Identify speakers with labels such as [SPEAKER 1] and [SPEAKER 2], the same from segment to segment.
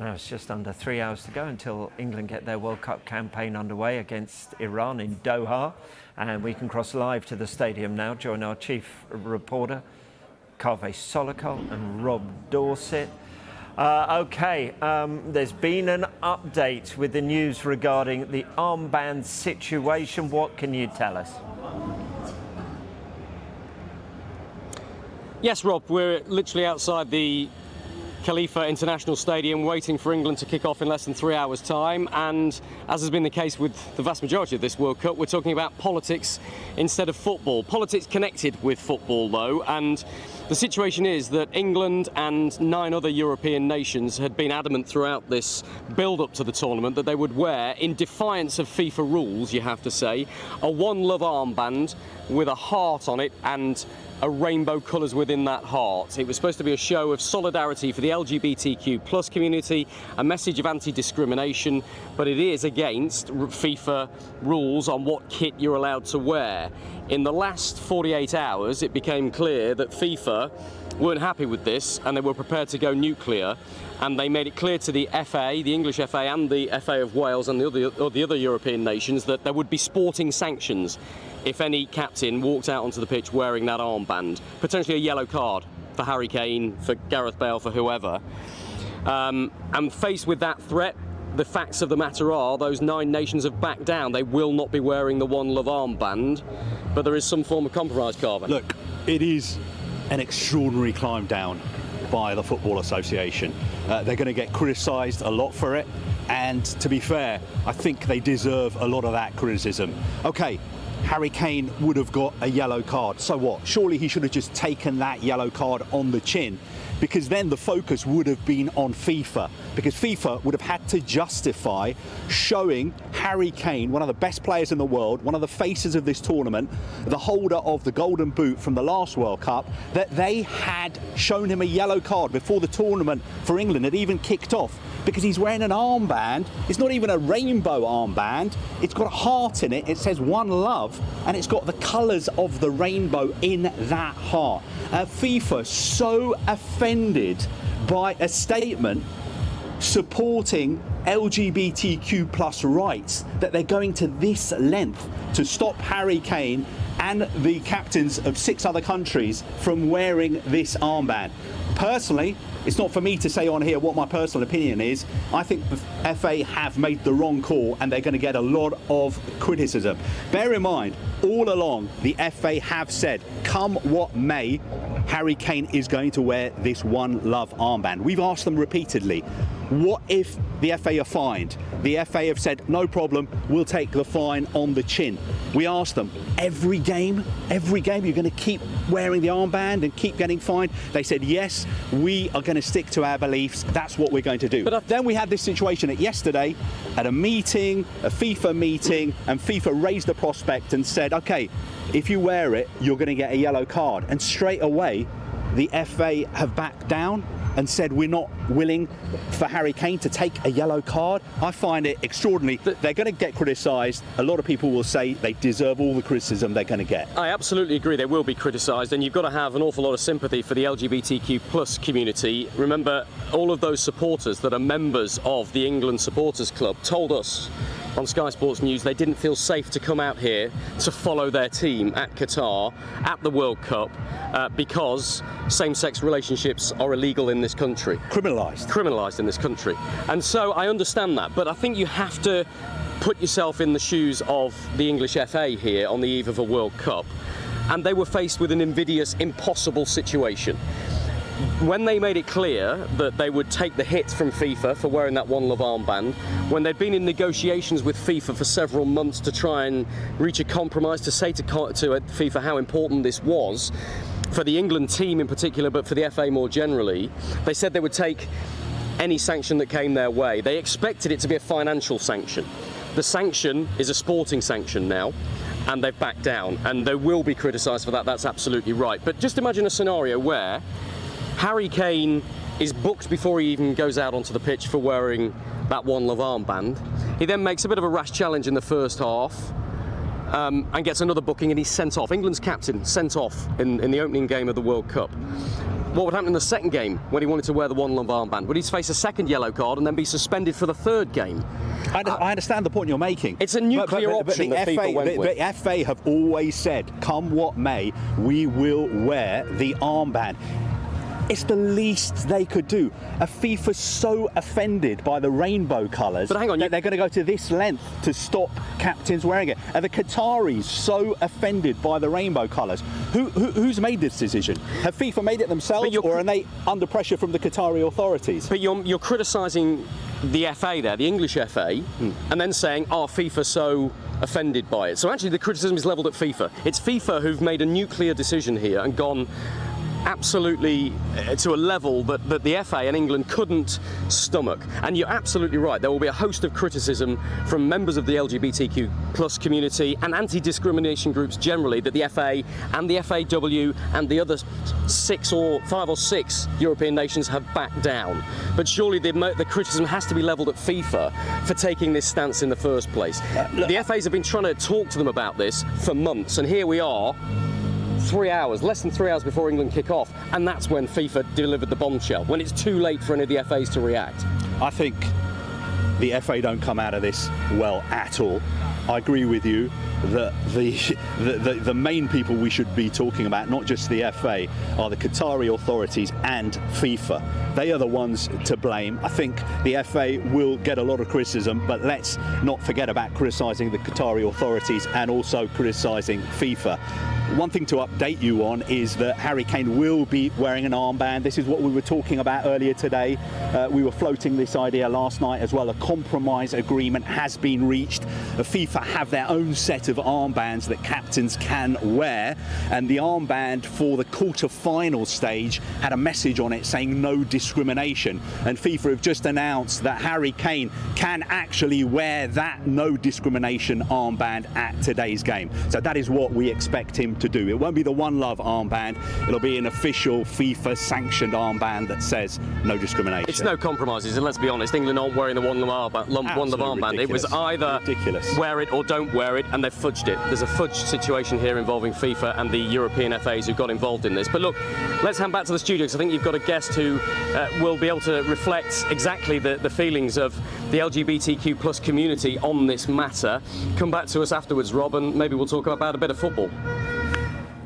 [SPEAKER 1] Now it's just under 3 hours to go until England get their World Cup campaign underway against Iran in Doha. And we can cross live to the stadium now, join our chief reporter, Kaveh Solhelkol and Rob Dorsett. There's been an update with the news regarding the armband situation. What can you tell us?
[SPEAKER 2] Yes, Rob, we're literally outside the Khalifa International Stadium waiting for England to kick off in less than 3 hours' time, and as has been the case with the vast majority of this World Cup, we're talking about politics instead of football. Politics connected with football though, and the situation is that England and 9 other European nations had been adamant throughout this build-up to the tournament that they would wear, in defiance of FIFA rules, you have to say, a OneLove armband with a heart on it and a rainbow colours within that heart. It was supposed to be a show of solidarity for the LGBTQ plus community, a message of anti-discrimination, but it is against FIFA rules on what kit you're allowed to wear. In the last 48 hours, it became clear that FIFA weren't happy with this and they were prepared to go nuclear, and they made it clear to the FA, the English FA and the FA of Wales and the other European nations that there would be sporting sanctions if any captain walked out onto the pitch wearing that armband. Potentially a yellow card for Harry Kane, for Gareth Bale, for whoever. And faced with that threat, the facts of the matter are those 9 nations have backed down. They will not be wearing the OneLove armband, but there is some form of compromise, Kaveh.
[SPEAKER 3] Look, it is an extraordinary climb down by the Football Association. They're going to get criticised a lot for it, and to be fair, I think they deserve a lot of that criticism. Okay, Harry Kane would have got a yellow card. So what? Surely he should have just taken that yellow card on the chin, because then the focus would have been on FIFA, because FIFA would have had to justify showing Harry Kane, one of the best players in the world, one of the faces of this tournament, the holder of the golden boot from the last World Cup, that they had shown him a yellow card before the tournament for England had even kicked off, because he's wearing an armband. It's not even a rainbow armband. It's got a heart in it. It says OneLove, and it's got the colours of the rainbow in that heart. FIFA so offended by a statement supporting LGBTQ plus rights that they're going to this length to stop Harry Kane and the captains of 6 other countries from wearing this armband. Personally, it's not for me to say on here what my personal opinion is. I think the FA have made the wrong call and they're going to get a lot of criticism. Bear in mind, all along, the FA have said, come what may, Harry Kane is going to wear this OneLove armband. We've asked them repeatedly, what if the FA are fined? The FA have said, no problem, we'll take the fine on the chin. We asked them, every game, you're going to keep wearing the armband and keep getting fined? They said, yes, we are going to stick to our beliefs. That's what we're going to do. But then we had this situation yesterday at a meeting, a FIFA meeting, and FIFA raised the prospect and said, okay, if you wear it, you're going to get a yellow card. And straight away, the FA have backed down and said we're not willing for Harry Kane to take a yellow card. I find it extraordinary. They're going to get criticised. A lot of people will say they deserve all the criticism they're going to get.
[SPEAKER 2] I absolutely agree they will be criticised, and you've got to have an awful lot of sympathy for the LGBTQ plus community. Remember, all of those supporters that are members of the England Supporters Club told us on Sky Sports News they didn't feel safe to come out here to follow their team at Qatar at the World Cup because same-sex relationships are illegal in this country. Criminalised in this country. And so I understand that, but I think you have to put yourself in the shoes of the English FA here on the eve of a World Cup, and they were faced with an invidious, impossible situation. When they made it clear that they would take the hit from FIFA for wearing that OneLove armband, when they'd been in negotiations with FIFA for several months to try and reach a compromise, to say to FIFA how important this was, for the England team in particular, but for the FA more generally, they said they would take any sanction that came their way. They expected it to be a financial sanction. The sanction is a sporting sanction now, and they've backed down, and they will be criticised for that. That's absolutely right. But just imagine a scenario where Harry Kane is booked before he even goes out onto the pitch for wearing that OneLove armband. He then makes a bit of a rash challenge in the first half, and gets another booking, and he's sent off. England's captain sent off in the opening game of the World Cup. what would happen in the second game when he wanted to wear the OneLove armband? Would he face a second yellow card and then be suspended for the third game?
[SPEAKER 3] I understand the point you're making.
[SPEAKER 2] It's a nuclear option that FIFA went with.
[SPEAKER 3] The FA have always said, come what may, we will wear the armband. It's the least they could do. FIFA's so offended by the rainbow colours that they're going to go to this length to stop captains wearing it. Are the Qataris so offended by the rainbow colours? Who's made this decision? Have FIFA made it themselves, or are they under pressure from the Qatari authorities?
[SPEAKER 2] But you're criticising the FA there, the English FA, and then saying, "Oh, FIFA's so offended by it." So actually, the criticism is levelled at FIFA. It's FIFA who've made a nuclear decision here and gone absolutely to a level that the FA and England couldn't stomach. And you're absolutely right, there will be a host of criticism from members of the LGBTQ plus community and anti-discrimination groups generally that the FA and the FAW and the other 5 or 6 European nations have backed down. But surely the criticism has to be levelled at FIFA for taking this stance in the first place. The FAs have been trying to talk to them about this for months, and here we are, less than 3 hours before England kick off, and that's when FIFA delivered the bombshell, when it's too late for any of the FAs to react.
[SPEAKER 3] I think the FA don't come out of this well at all. I agree with you that the main people we should be talking about, not just the FA, are the Qatari authorities and FIFA. They are the ones to blame. I think the FA will get a lot of criticism, but let's not forget about criticising the Qatari authorities and also criticising FIFA. One thing to update you on is that Harry Kane will be wearing an armband. This is what we were talking about earlier today. We were floating this idea last night as well. A compromise agreement has been reached. The FIFA have their own set of armbands that captains can wear, and the armband for the quarter-final stage had a message on it saying no discrimination. And FIFA have just announced that Harry Kane can actually wear that no discrimination armband at today's game. So that is what we expect him to do. It won't be the OneLove armband, it'll be an official FIFA sanctioned armband that says no discrimination.
[SPEAKER 2] It's no compromises, and let's be honest, England aren't wearing the OneLove armband. It was either wear it or don't wear it, and they've fudged it. There's a fudged situation here involving FIFA and the European FAs who got involved in this. But look, let's hand back to the studio, because I think you've got a guest who will be able to reflect exactly the feelings of the LGBTQ plus community on this matter. Come back to us afterwards, Rob, and maybe we'll talk about a bit of football.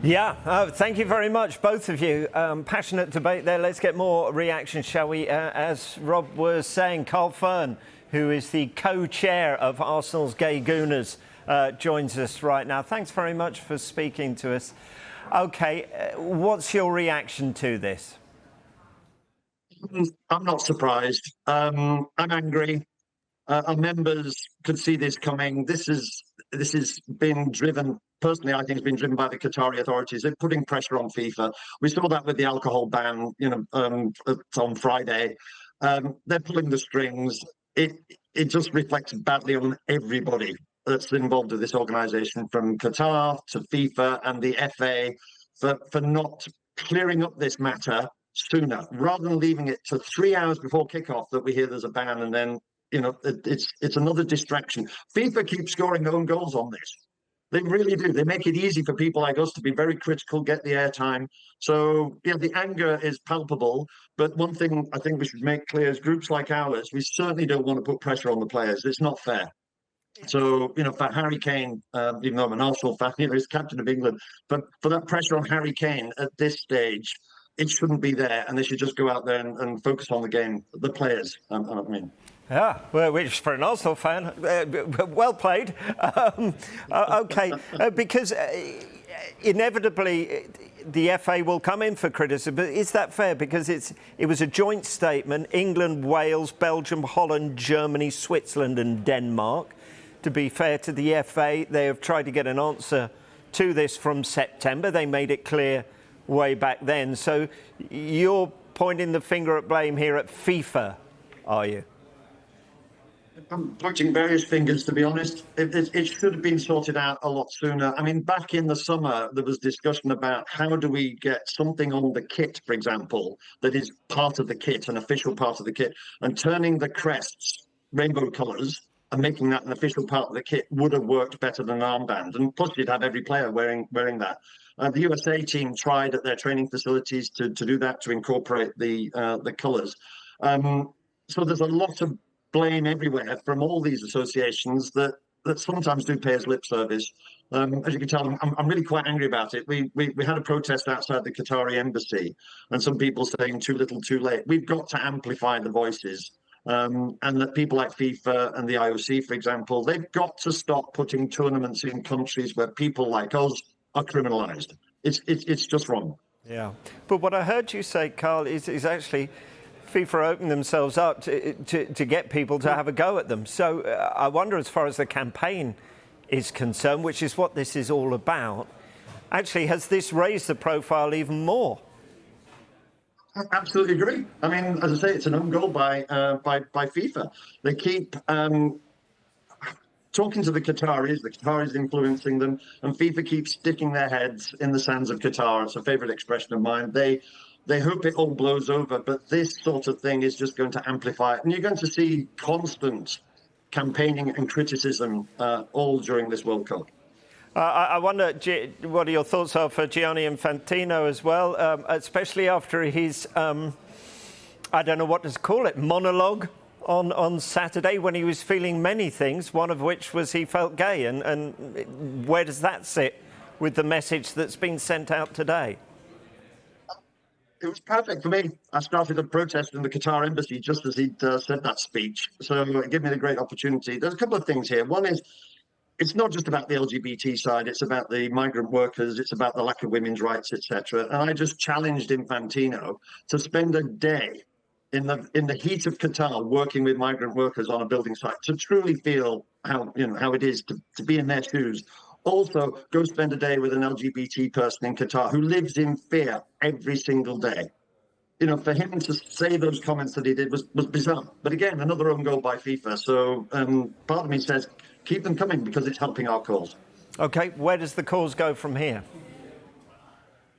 [SPEAKER 1] Yeah, thank you very much, both of you. Passionate debate there. Let's get more reactions, shall we? As Rob was saying, Carl Fearn, who is the co-chair of Arsenal's Gay Gooners, joins us right now. Thanks very much for speaking to us. OK, what's your reaction to this?
[SPEAKER 4] I'm not surprised. I'm angry. Our members could see this coming. This has been driven, personally, I think it's been driven by the Qatari authorities. They're putting pressure on FIFA. We saw that with the alcohol ban, on Friday. They're pulling the strings. It just reflects badly on everybody that's involved with this organisation, from Qatar to FIFA and the FA, for not clearing up this matter sooner, rather than leaving it to 3 hours before kickoff that we hear there's a ban, and then it's another distraction. FIFA keeps scoring own goals on this. They really do. They make it easy for people like us to be very critical, get the airtime. So, yeah, the anger is palpable. But one thing I think we should make clear is groups like ours, we certainly don't want to put pressure on the players. It's not fair. So, for Harry Kane, even though I'm an Arsenal fan, he's captain of England, but for that pressure on Harry Kane at this stage, it shouldn't be there, and they should just go out there and focus on the game, the players, I mean.
[SPEAKER 1] Yeah, well, which for an Arsenal fan, well played. OK, because inevitably the FA will come in for criticism, but is that fair? Because it was a joint statement, England, Wales, Belgium, Holland, Germany, Switzerland and Denmark. To be fair to the FA, they have tried to get an answer to this from September. They made it clear way back then. So you're pointing the finger at blame here at FIFA, are you?
[SPEAKER 4] I'm pointing various fingers, to be honest. It should have been sorted out a lot sooner. I mean, back in the summer, there was discussion about how do we get something on the kit, for example, that is part of the kit, an official part of the kit, and turning the crests rainbow colours and making that an official part of the kit would have worked better than an armband. And plus, you'd have every player wearing that. The USA team tried at their training facilities to do that, to incorporate the colours. So there's a lot of blame everywhere from all these associations that sometimes do pay us lip service. As you can tell, I'm really quite angry about it. We had a protest outside the Qatari embassy, and some people saying too little, too late. We've got to amplify the voices, and that people like FIFA and the IOC, for example, they've got to stop putting tournaments in countries where people like us are criminalised. It's just wrong.
[SPEAKER 1] Yeah, but what I heard you say, Carl, is actually FIFA opened themselves up to get people to have a go at them. So I wonder, as far as the campaign is concerned, which is what this is all about, actually, has this raised the profile even more?
[SPEAKER 4] I absolutely agree. I mean, as I say, it's an own goal by FIFA. They keep talking to the Qataris influencing them, and FIFA keeps sticking their heads in the sands of Qatar. It's a favourite expression of mine. They hope it all blows over, but this sort of thing is just going to amplify it. And you're going to see constant campaigning and criticism all during this World Cup.
[SPEAKER 1] I wonder what your thoughts are for Gianni Infantino as well, especially after his, I don't know what to call it, monologue on Saturday, when he was feeling many things, one of which was he felt gay. And where does that sit with the message that's been sent out today?
[SPEAKER 4] It was perfect for me. I started a protest in the Qatar embassy just as he'd said that speech. So it gave me the great opportunity. There's a couple of things here. One is, it's not just about the LGBT side. It's about the migrant workers. It's about the lack of women's rights, etc. And I just challenged Infantino to spend a day in the heat of Qatar working with migrant workers on a building site to truly feel how it is to be in their shoes. Also, go spend a day with an LGBT person in Qatar who lives in fear every single day. You know, for him to say those comments that he did was bizarre. But again, another own goal by FIFA. So part of me says, keep them coming, because it's helping our cause.
[SPEAKER 1] OK, where does the cause go from here?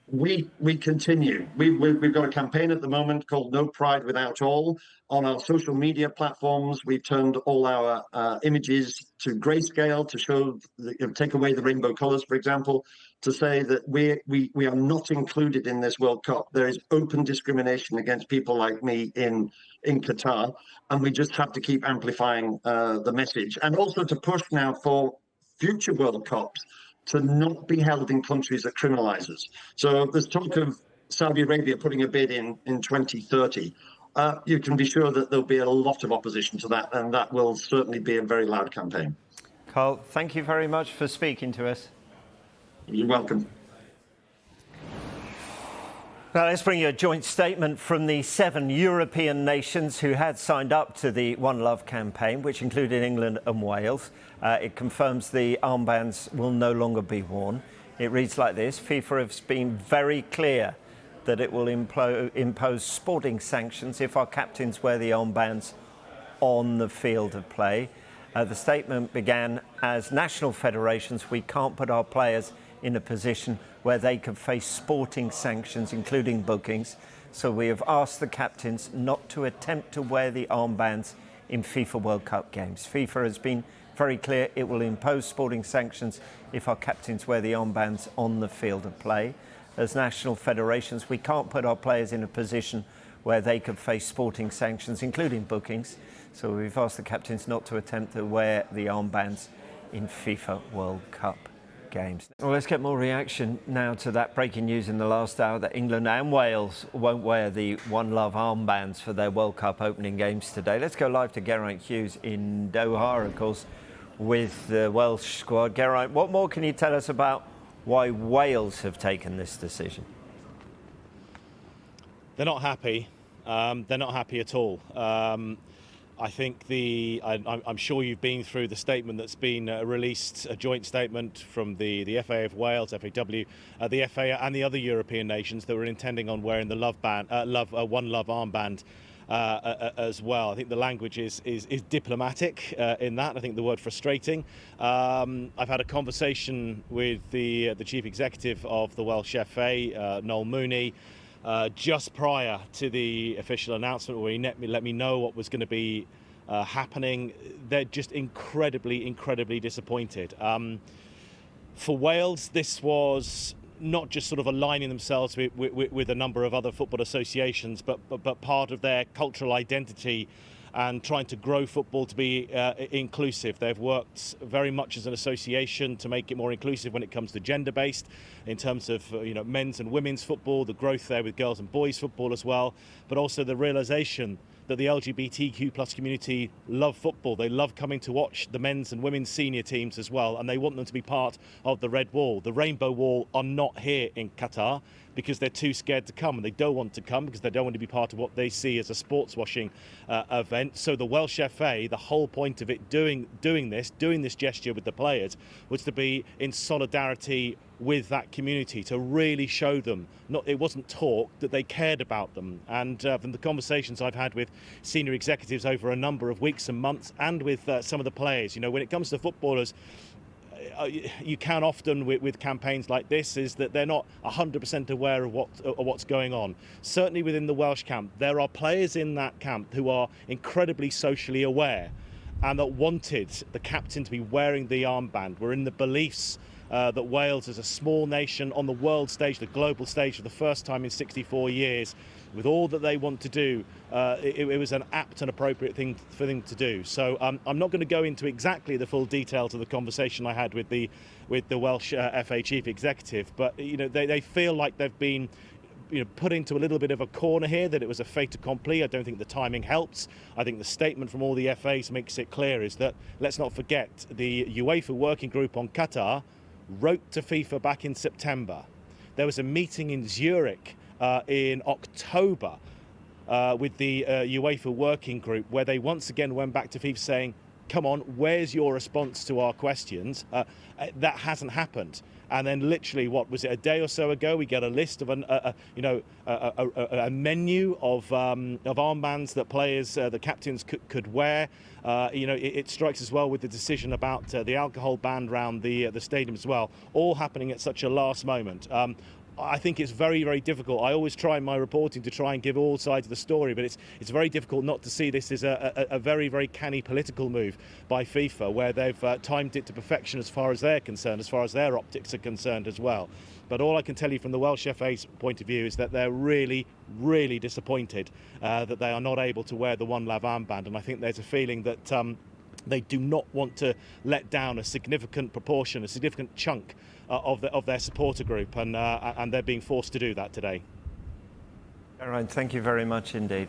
[SPEAKER 4] We continue. We've got a campaign at the moment called No Pride Without All. On our social media platforms, we've turned all our images to grayscale to show, take away the rainbow colours, for example, to say that we are not included in this World Cup. There is open discrimination against people like me in Qatar, and we just have to keep amplifying the message, and also to push now for future World Cups to not be held in countries that criminalise us. So there's talk of Saudi Arabia putting a bid in 2030. You can be sure that there'll be a lot of opposition to that, and that will certainly be a very loud campaign.
[SPEAKER 1] Carl, thank you very much for speaking to us.
[SPEAKER 4] You're welcome.
[SPEAKER 1] Now, let's bring you a joint statement from the 7 European nations who had signed up to the OneLove campaign, which included England and Wales. It confirms the armbands will no longer be worn. It reads like this: FIFA has been very clear that it will impose sporting sanctions if our captains wear the armbands on the field of play. The statement began as national federations, we can't put our players in a position where they could face sporting sanctions, including bookings. So we have asked the captains not to attempt to wear the armbands in FIFA World Cup games. FIFA has been very clear it will impose sporting sanctions if our captains wear the armbands on the field of play. As national federations, we can't put our players in a position where they could face sporting sanctions, including bookings. So we've asked the captains not to attempt to wear the armbands in FIFA World Cup games. Well, let's get more reaction now to that breaking news in the last hour that England and Wales won't wear the OneLove armbands for their World Cup opening games today. Let's go live to Geraint Hughes in Doha, of course, with the Welsh squad. Geraint, what more can you tell us about why Wales have taken this decision?
[SPEAKER 3] They're not happy. They're not happy at all. I think I'm sure you've been through the statement that's been released, a joint statement from the FA of Wales, FAW, the FA and the other European nations that were intending on wearing the OneLove armband as well. I think the language is diplomatic in that. I think the word frustrating. I've had a conversation with the chief executive of the Welsh FA, Noel Mooney, just prior to the official announcement, where he let me know what was going to be happening. They're just incredibly disappointed. For Wales, this was
[SPEAKER 5] not just sort of aligning themselves with a number of other football associations, but part of their cultural identity and trying to grow football to be inclusive. They've worked very much as an association to make it more inclusive when it comes to gender-based, in terms of men's and women's football, the growth there with girls and boys football as well, but also the realisation that the LGBTQ plus community love football. They love coming to watch the men's and women's senior teams as well, and they want them to be part of the Red Wall. The Rainbow Wall are not here in Qatar because they're too scared to come, and they don't want to come because they don't want to be part of what they see as a sports washing event. So the Welsh FA, the whole point of it doing this gesture with the players was to be in solidarity with that community, to really show them, it wasn't talk, that they cared about them. And from the conversations I've had with senior executives over a number of weeks and months, and with some of the players, when it comes to footballers, you can often with campaigns like this is that they're not 100% aware of what's going on. Certainly within the Welsh camp, there are players in that camp who are incredibly socially aware and that wanted the captain to be wearing the armband. We're in the beliefs that Wales, as a small nation on the world stage, the global stage, for the first time in 64 years, with all that they want to do, it was an apt and appropriate thing for them to do. So I'm not going to go into exactly the full details of the conversation I had with the Welsh FA chief executive, but they feel like they've been put into a little bit of a corner here, that it was a fait accompli. I don't think the timing helps. I think the statement from all the FAs makes it clear is that, let's not forget, the UEFA working group on Qatar wrote to FIFA back in September. There was a meeting in Zurich in October with the UEFA working group, where they once again went back to FIFA saying, come on, where's your response to our questions? That hasn't happened. And then literally, what was it, a day or so ago, we get a list of a menu of armbands that players, the captains could wear. It strikes as well with the decision about the alcohol ban around the stadium as well, all happening at such a last moment. I think it's very, very difficult. I always try in my reporting to try and give all sides of the story, but it's very difficult not to see this as a very, very canny political move by FIFA, where they've timed it to perfection as far as they're concerned, as far as their optics are concerned as well. But all I can tell you from the Welsh FA's point of view is that they're really, really disappointed that they are not able to wear the OneLove armband, and I think there's a feeling that they do not want to let down a significant proportion, a significant chunk of their supporter group, and they're being forced to do that today.
[SPEAKER 1] All right, thank you very much indeed.